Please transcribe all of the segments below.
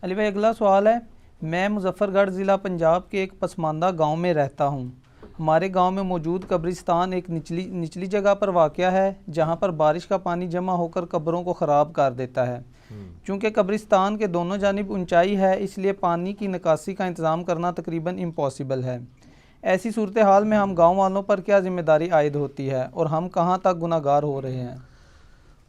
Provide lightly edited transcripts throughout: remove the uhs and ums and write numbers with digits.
علی بھائی اگلا سوال ہے، میں مظفر گڑھ ضلع پنجاب کے ایک پسماندہ گاؤں میں رہتا ہوں۔ ہمارے گاؤں میں موجود قبرستان ایک نچلی جگہ پر واقع ہے جہاں پر بارش کا پانی جمع ہو کر قبروں کو خراب کر دیتا ہے۔ چونکہ قبرستان کے دونوں جانب اونچائی ہے، اس لیے پانی کی نکاسی کا انتظام کرنا تقریباً امپاسبل ہے۔ ایسی صورتحال میں ہم گاؤں والوں پر کیا ذمہ داری عائد ہوتی ہے اور ہم کہاں تک گناہ گار ہو رہے ہیں؟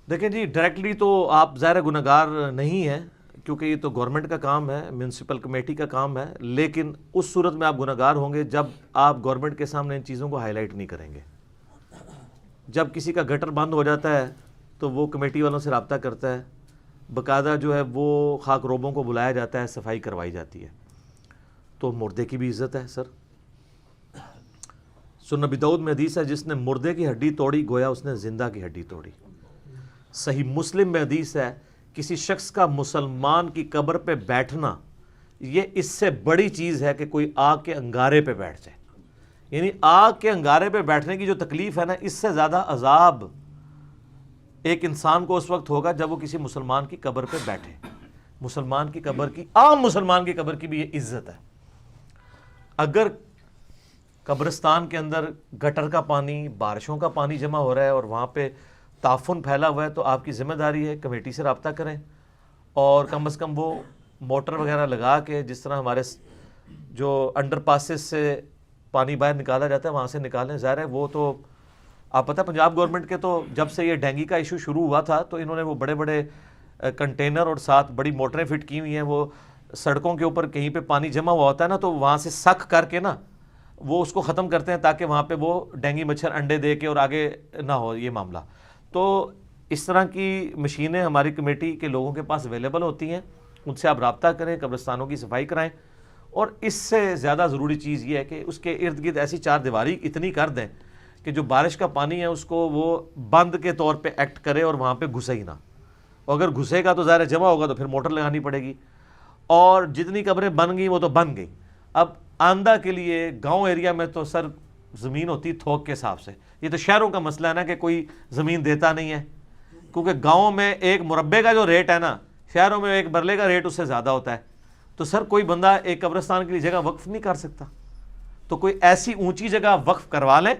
دیکھیں جی، ڈائریکٹلی تو آپ ظاہر گناہ گار نہیں ہیں، کیونکہ یہ تو گورنمنٹ کا کام ہے، میونسپل کمیٹی کا کام ہے، لیکن اس صورت میں آپ گناہ گار ہوں گے جب آپ گورنمنٹ کے سامنے ان چیزوں کو ہائی لائٹ نہیں کریں گے۔ جب کسی کا گٹر بند ہو جاتا ہے تو وہ کمیٹی والوں سے رابطہ کرتا ہے، باقاعدہ جو ہے وہ خاک روبوں کو بلایا جاتا ہے، صفائی کروائی جاتی ہے۔ تو مردے کی بھی عزت ہے سر۔ سنن نبی داؤد میں حدیث ہے، جس نے مردے کی ہڈی توڑی گویا اس نے زندہ کی ہڈی توڑی۔ صحیح مسلم میں حدیث ہے، کسی شخص کا مسلمان کی قبر پہ بیٹھنا یہ اس سے بڑی چیز ہے کہ کوئی آگ کے انگارے پہ بیٹھ جائے۔ یعنی آگ کے انگارے پہ بیٹھنے کی جو تکلیف ہے نا، اس سے زیادہ عذاب ایک انسان کو اس وقت ہوگا جب وہ کسی مسلمان کی قبر پہ بیٹھے۔ مسلمان کی قبر کی، عام مسلمان کی قبر کی بھی یہ عزت ہے۔ اگر قبرستان کے اندر گٹر کا پانی، بارشوں کا پانی جمع ہو رہا ہے اور وہاں پہ تعفن پھیلا ہوا ہے، تو آپ کی ذمہ داری ہے کمیٹی سے رابطہ کریں اور کم از کم وہ موٹر وغیرہ لگا کے، جس طرح ہمارے جو انڈر پاسز سے پانی باہر نکالا جاتا ہے وہاں سے نکالیں۔ ظاہر ہے وہ تو آپ پتہ پنجاب گورنمنٹ کے تو جب سے یہ ڈینگی کا ایشو شروع ہوا تھا تو انہوں نے وہ بڑے بڑے کنٹینر اور ساتھ بڑی موٹریں فٹ کی ہوئی ہیں۔ وہ سڑکوں کے اوپر کہیں پہ پانی جمع ہوا ہوتا ہے نا، تو وہاں سے سک کر کے نا وہ اس کو ختم کرتے ہیں تاکہ وہاں پہ وہ ڈینگی مچھر انڈے دے کے اور آگے نہ ہو یہ معاملہ۔ تو اس طرح کی مشینیں ہماری کمیٹی کے لوگوں کے پاس اویلیبل ہوتی ہیں، ان سے آپ رابطہ کریں، قبرستانوں کی صفائی کرائیں۔ اور اس سے زیادہ ضروری چیز یہ ہے کہ اس کے ارد گرد ایسی چار دیواری اتنی کر دیں کہ جو بارش کا پانی ہے اس کو وہ بند کے طور پہ ایکٹ کرے اور وہاں پہ گھسے ہی نہ۔ اور اگر گھسے گا تو ظاہر جمع ہوگا تو پھر موٹر لگانی پڑے گی، اور جتنی قبریں بن گئیں وہ تو بن گئیں۔ اب آندہ کے لیے گاؤں ایریا میں تو سر زمین ہوتی تھوک کے حساب سے۔ یہ تو شہروں کا مسئلہ ہے نا کہ کوئی زمین دیتا نہیں ہے، کیونکہ گاؤں میں ایک مربے کا جو ریٹ ہے نا، شہروں میں ایک برلے کا ریٹ اس سے زیادہ ہوتا ہے۔ تو سر کوئی بندہ ایک قبرستان کے لیے جگہ وقف نہیں کر سکتا، تو کوئی ایسی اونچی جگہ وقف کروا لیں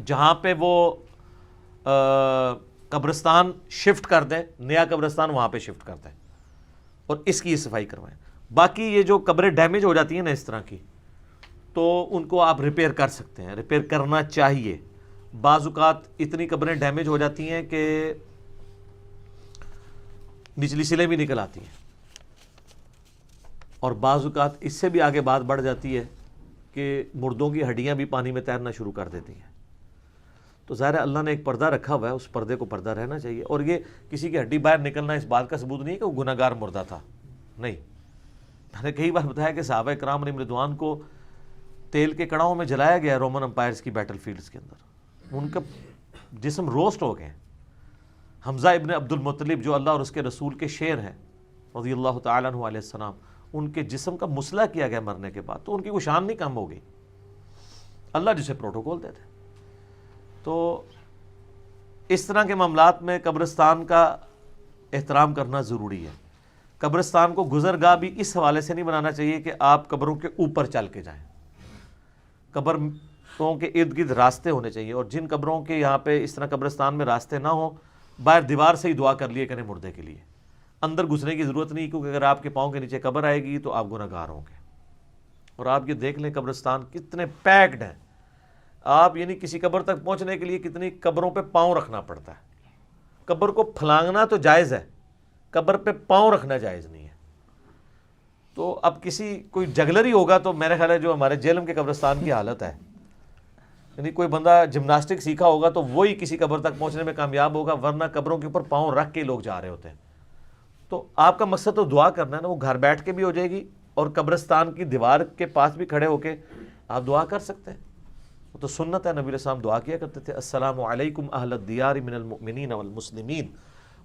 جہاں پہ وہ قبرستان شفٹ کر دیں، نیا قبرستان وہاں پہ شفٹ کر دیں اور اس کی صفائی کروائیں۔ باقی یہ جو قبریں ڈیمیج ہو جاتی ہیں نا اس طرح کی، تو ان کو آپ ریپیئر کر سکتے ہیں، ریپیئر کرنا چاہیے۔ بعض اوقات اتنی قبریں ڈیمیج ہو جاتی ہیں کہ نچلی سلیں بھی نکل آتی ہیں، اور بعض اوقات اس سے بھی آگے بات بڑھ جاتی ہے کہ مردوں کی ہڈیاں بھی پانی میں تیرنا شروع کر دیتی ہیں۔ تو ظاہر ہے اللہ نے ایک پردہ رکھا ہوا ہے، اس پردے کو پردہ رہنا چاہیے۔ اور یہ کسی کی ہڈی باہر نکلنا اس بات کا ثبوت نہیں ہے کہ وہ گناہ گار مردہ تھا، نہیں۔ میں نے کئی بار بتایا کہ صحابہ کرام علیہم رضوان کو تیل کے کڑاؤں میں جلایا گیا رومن امپائرز کی بیٹل فیلڈز کے اندر، ان کا جسم روسٹ ہو گئے۔ حمزہ ابن عبد المطلب جو اللہ اور اس کے رسول کے شیر ہیں رضی اللہ تعالیٰ عنہ علیہ السلام، ان کے جسم کا مسئلہ کیا گیا مرنے کے بعد، تو ان کی کوئی شان نہیں کم ہو گئی، اللہ جسے پروٹوکول دیتے۔ تو اس طرح کے معاملات میں قبرستان کا احترام کرنا ضروری ہے۔ قبرستان کو گزرگاہ بھی اس حوالے سے نہیں بنانا چاہیے کہ آپ قبروں کے اوپر چل کے جائیں۔ قبروں کے ارد گرد راستے ہونے چاہیے، اور جن قبروں کے یہاں پہ اس طرح قبرستان میں راستے نہ ہوں، باہر دیوار سے ہی دعا کر لیے کریں مردے کے لیے، اندر گھسنے کی ضرورت نہیں، کیونکہ اگر آپ کے پاؤں کے نیچے قبر آئے گی تو آپ گناہ گار ہوں گے۔ اور آپ یہ دیکھ لیں قبرستان کتنے پیکڈ ہیں، آپ یعنی کسی قبر تک پہنچنے کے لیے کتنی قبروں پہ پاؤں رکھنا پڑتا ہے۔ قبر کو پھلانگنا تو جائز ہے، قبر پہ پاؤں رکھنا جائز نہیں ہے۔ تو اب کوئی جگلری ہوگا تو میرے خیال ہے جو ہمارے جہلم کے قبرستان کی حالت ہے، یعنی کوئی بندہ جمناسٹک سیکھا ہوگا تو وہی کسی قبر تک پہنچنے میں کامیاب ہوگا، ورنہ قبروں کے اوپر پاؤں رکھ کے لوگ جا رہے ہوتے ہیں۔ تو آپ کا مقصد تو دعا کرنا ہے نا، وہ گھر بیٹھ کے بھی ہو جائے گی، اور قبرستان کی دیوار کے پاس بھی کھڑے ہو کے آپ دعا کر سکتے ہیں۔ وہ تو سنت ہے، نبی علیہ السلام دعا کیا کرتے تھے، السلام علیکم اہل الدیار من المؤمنین والمسلمین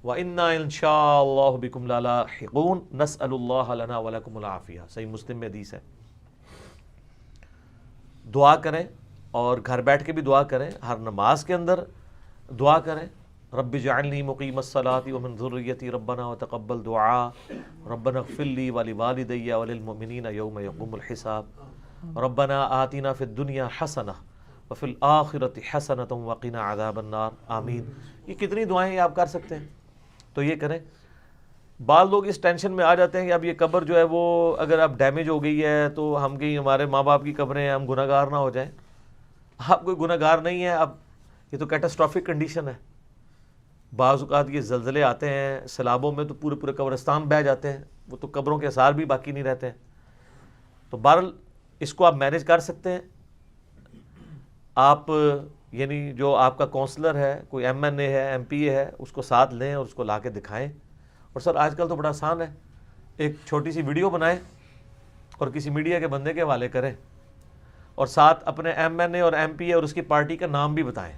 وَإِنَّا إِن شَاءَ اللَّهُ بِكُمْ لَلاحِقُونَ نَسْأَلُ اللَّهَ لَنَا وَلَكُمُ الْعَافِيَةَ۔ صحیح مسلم میں حدیث ہے۔ دعا کریں، اور گھر بیٹھ کے بھی دعا کریں، ہر نماز کے اندر دعا کریں، رب اجعلنی مقیم الصلاۃ ومن ذریتی ربنا وتقبل دعاء ربنا اغفر لی ولوالدی وللمؤمنین یوم یقوم الحساب ربنا آتنا فی الدنیا حسنہ وفی الآخرۃ حسنۃ وقنا عذاب النار آمین. یہ کتنی دعائیں آپ کر سکتے ہیں, تو یہ کریں. بعض لوگ اس ٹینشن میں آ جاتے ہیں کہ اب یہ قبر جو ہے وہ اگر اب ڈیمیج ہو گئی ہے تو ہم کہیں ہمارے ماں باپ کی قبریں ہیں, ہم گناہ گار نہ ہو جائیں. آپ کوئی گناہ گار نہیں ہے. اب یہ تو کیٹاسٹرافک کنڈیشن ہے. بعض اوقات یہ زلزلے آتے ہیں سیلابوں میں تو پورے پورے قبرستان بہہ جاتے ہیں, وہ تو قبروں کے آثار بھی باقی نہیں رہتے ہیں. تو بہرحال اس کو آپ مینیج کر سکتے ہیں. آپ یعنی جو آپ کا کونسلر ہے, کوئی ایم این اے ہے, ایم پی اے ہے, اس کو ساتھ لیں اور اس کو لا کے دکھائیں. اور سر آج کل تو بڑا آسان ہے, ایک چھوٹی سی ویڈیو بنائیں اور کسی میڈیا کے بندے کے حوالے کریں اور ساتھ اپنے ایم این اے اور ایم پی اے اور اس کی پارٹی کا نام بھی بتائیں,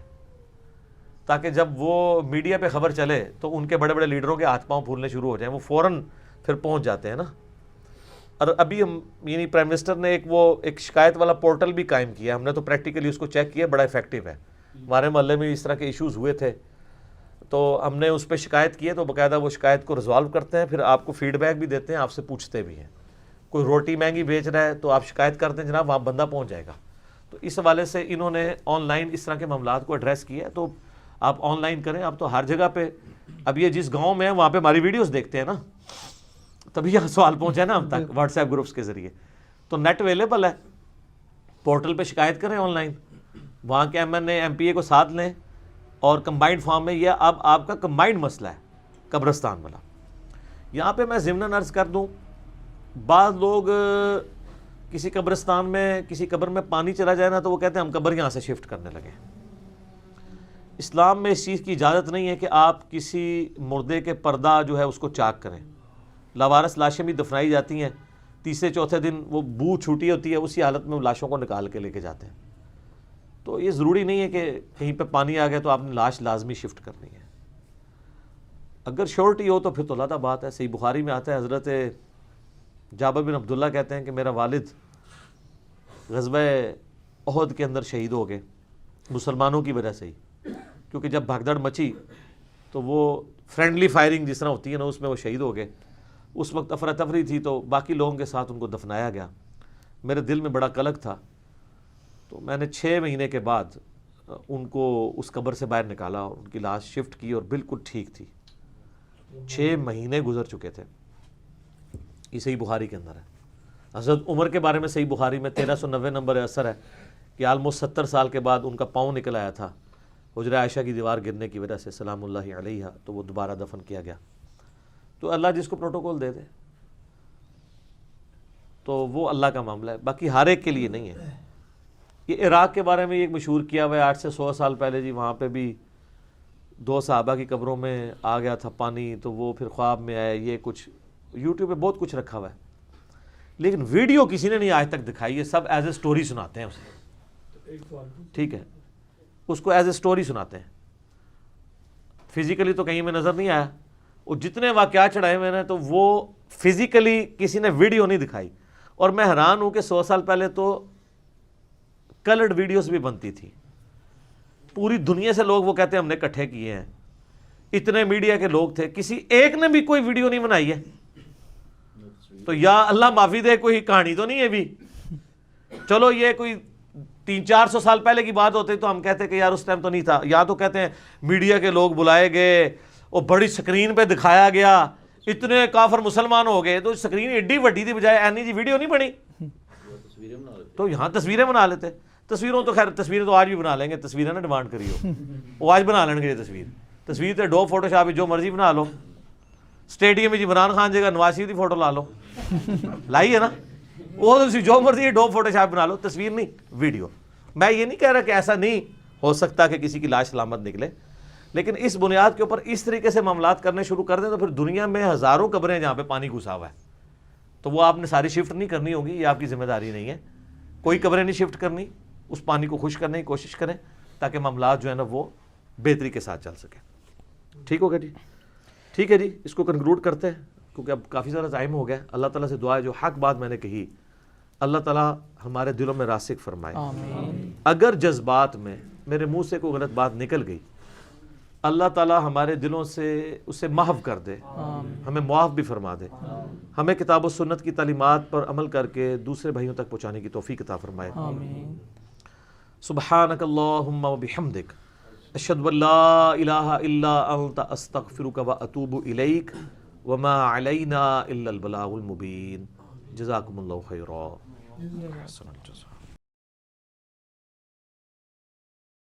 تاکہ جب وہ میڈیا پہ خبر چلے تو ان کے بڑے بڑے لیڈروں کے ہاتھ پاؤں پھولنے شروع ہو جائیں, وہ فوراً پھر پہنچ جاتے ہیں نا. اور ابھی ہم یعنی پرائم منسٹر نے ایک شکایت والا پورٹل بھی قائم کیا, ہم نے تو پریکٹیکلی اس کو چیک کیا, بڑا افیکٹو ہے. ہمارے محلے میں اس طرح کے ایشوز ہوئے تھے تو ہم نے اس پہ شکایت کی ہے, تو باقاعدہ وہ شکایت کو ریزالو کرتے ہیں, پھر آپ کو فیڈ بیک بھی دیتے ہیں, آپ سے پوچھتے بھی ہیں. کوئی روٹی مہنگی بیچ رہا ہے تو آپ شکایت کرتے ہیں, جناب وہاں بندہ پہنچ جائے گا. تو اس حوالے سے انہوں نے آن لائن اس طرح کے معاملات کو ایڈریس کیا ہے. تو آپ آن لائن کریں. اب تو ہر جگہ پہ, اب یہ جس گاؤں میں ہے وہاں پہ ہماری ویڈیوز دیکھتے ہیں نا, تبھی یہاں سوال پہنچا ہے نا ہم تک واٹس ایپ گروپس کے ذریعے. تو نیٹ اویلیبل ہے, پورٹل پہ شکایت کریں آن لائن, وہاں کے M N A M P A کو ساتھ لیں اور کمبائنڈ فارم میں. یہ اب آپ کا کمبائنڈ مسئلہ ہے قبرستان والا. یہاں پہ میں ضمناً عرض کر دوں, بعض لوگ کسی قبرستان میں کسی قبر میں پانی چلا جائے نا تو وہ کہتے ہیں ہم قبر یہاں سے شفٹ کرنے لگے. اسلام میں اس چیز کی اجازت نہیں ہے کہ آپ کسی مردے کے پردہ جو ہے اس کو چاک کریں. لاوارث لاشیں بھی دفنائی جاتی ہیں, تیسرے چوتھے دن وہ بو چھوٹی ہوتی ہے, اسی حالت میں وہ لاشوں کو نکال کے لے کے جاتے ہیں. تو یہ ضروری نہیں ہے کہ کہیں پہ پانی آ گیا تو آپ نے لاش لازمی شفٹ کرنی ہے. اگر شورٹی ہو تو پھر تو علیحدہ بات ہے. صحیح بخاری میں آتا ہے, حضرت جابر بن عبداللہ کہتے ہیں کہ میرا والد غزوہ احد کے اندر شہید ہو گئے مسلمانوں کی وجہ سے ہی, کیونکہ جب بھگدڑ مچی تو وہ فرینڈلی فائرنگ جس طرح ہوتی ہے نا, اس میں وہ شہید ہو گئے. اس وقت افراتفری تھی تو باقی لوگوں کے ساتھ ان کو دفنایا گیا. میرے دل میں بڑا قلق تھا, تو میں نے 6 مہینے کے بعد ان کو اس قبر سے باہر نکالا اور ان کی لاش شفٹ کی اور بالکل ٹھیک تھی. 6 مہینے گزر چکے تھے. یہ صحیح بخاری کے اندر ہے. حضرت عمر کے بارے میں صحیح بخاری میں 1390 نمبر اثر ہے کہ آلموسٹ 70 سال کے بعد ان کا پاؤں نکل آیا تھا حجرہ عائشہ کی دیوار گرنے کی وجہ سے سلام اللہ علیہ, تو وہ دوبارہ دفن کیا گیا. تو اللہ جس کو پروٹوکول دے دے تو وہ اللہ کا معاملہ ہے, باقی ہر ایک کے لیے نہیں ہے. یہ عراق کے بارے میں ایک مشہور کیا ہوا ہے 8 سے 100 سال پہلے جی, وہاں پہ بھی 2 صحابہ کی قبروں میں آ گیا تھا پانی, تو وہ پھر خواب میں آیا. یہ کچھ یوٹیوب پہ بہت کچھ رکھا ہوا ہے, لیکن ویڈیو کسی نے نہیں آج تک دکھائی ہے. سب ایز اے سٹوری سناتے ہیں اسے, ٹھیک ہے, اس کو ایز اے سٹوری سناتے ہیں. فزیکلی تو کہیں میں نظر نہیں آیا. وہ جتنے واقعات چڑھائے ہوئے ہیں تو وہ فزیکلی کسی نے ویڈیو نہیں دکھائی. اور میں حیران ہوں کہ 100 سال پہلے تو کلرڈ ویڈیوز بھی بنتی تھی, پوری دنیا سے لوگ وہ کہتے ہیں ہم نے اکٹھے کیے ہیں. اتنے میڈیا کے لوگ تھے, کسی ایک نے بھی کوئی ویڈیو نہیں بنائی ہے. تو یا اللہ معافی دے, کوئی کہانی تو نہیں ہے بھی. چلو یہ کوئی 300-400 سال پہلے کی بات ہوتی تو ہم کہتے کہ یار اس ٹائم تو نہیں تھا. یا تو کہتے ہیں میڈیا کے لوگ بلائے گئے اور بڑی سکرین پہ دکھایا گیا, اتنے کافر مسلمان ہو گئے, تو سکرین ایڈی وڈی تھی, بجائے اینی جی ویڈیو نہیں بنی تو یہاں تصویریں بنا لیتے. تصویروں تو خیر تصویریں تو آج بھی بنا لیں گے, تصویریں نہ ڈیمانڈ کری ہو, وہ آج بنا لیں گے. یہ تصویر تو ڈو فوٹو شاپ جو مرضی بنا لو. اسٹیڈیم میں عمران خان جگہ نواز شریف کی فوٹو لا لو, لائی ہے نا, وہ جو مرضی ڈو فوٹو شاپ بنا لو, تصویر نہیں ویڈیو. میں یہ نہیں کہہ رہا کہ ایسا نہیں ہو سکتا کہ کسی کی لاش سلامت نکلے, لیکن اس بنیاد کے اوپر اس طریقے سے معاملات کرنے شروع کر دیں تو پھر دنیا میں ہزاروں قبریں جہاں پہ پانی گھسا ہوا ہے, تو وہ آپ نے ساری شفٹ نہیں کرنی ہوگی. یہ آپ کی ذمہ داری نہیں ہے, کوئی قبریں نہیں شفٹ کرنی. اس پانی کو خشک کرنے کی کوشش کریں تاکہ معاملات جو ہے نا وہ بہتری کے ساتھ چل سکے. ٹھیک ہوگا جی, ٹھیک ہے جی, اس کو کنکلوڈ کرتے ہیں کیونکہ اب کافی زیادہ ٹائم ہو گیا. اللہ تعالیٰ سے دعا ہے جو حق بات میں نے کہی اللہ تعالیٰ ہمارے دلوں میں راسخ فرمائے. اگر جذبات میں میرے منہ سے کوئی غلط بات نکل گئی اللہ تعالیٰ ہمارے دلوں سے اسے محو کر دے، ہمیں معاف بھی فرما دے، ہمیں کتاب و سنت کی تعلیمات پر عمل کر کے دوسرے بھائیوں تک پہنچانے کی توفیق عطا فرمائے۔ آمین۔ سبحانک اللہم و بحمدک، اشہد ان لا الہ الا انت، استغفرک و اتوب الیک، وما علینا الا البلاغ المبین۔ جزاکم اللہ خیرا۔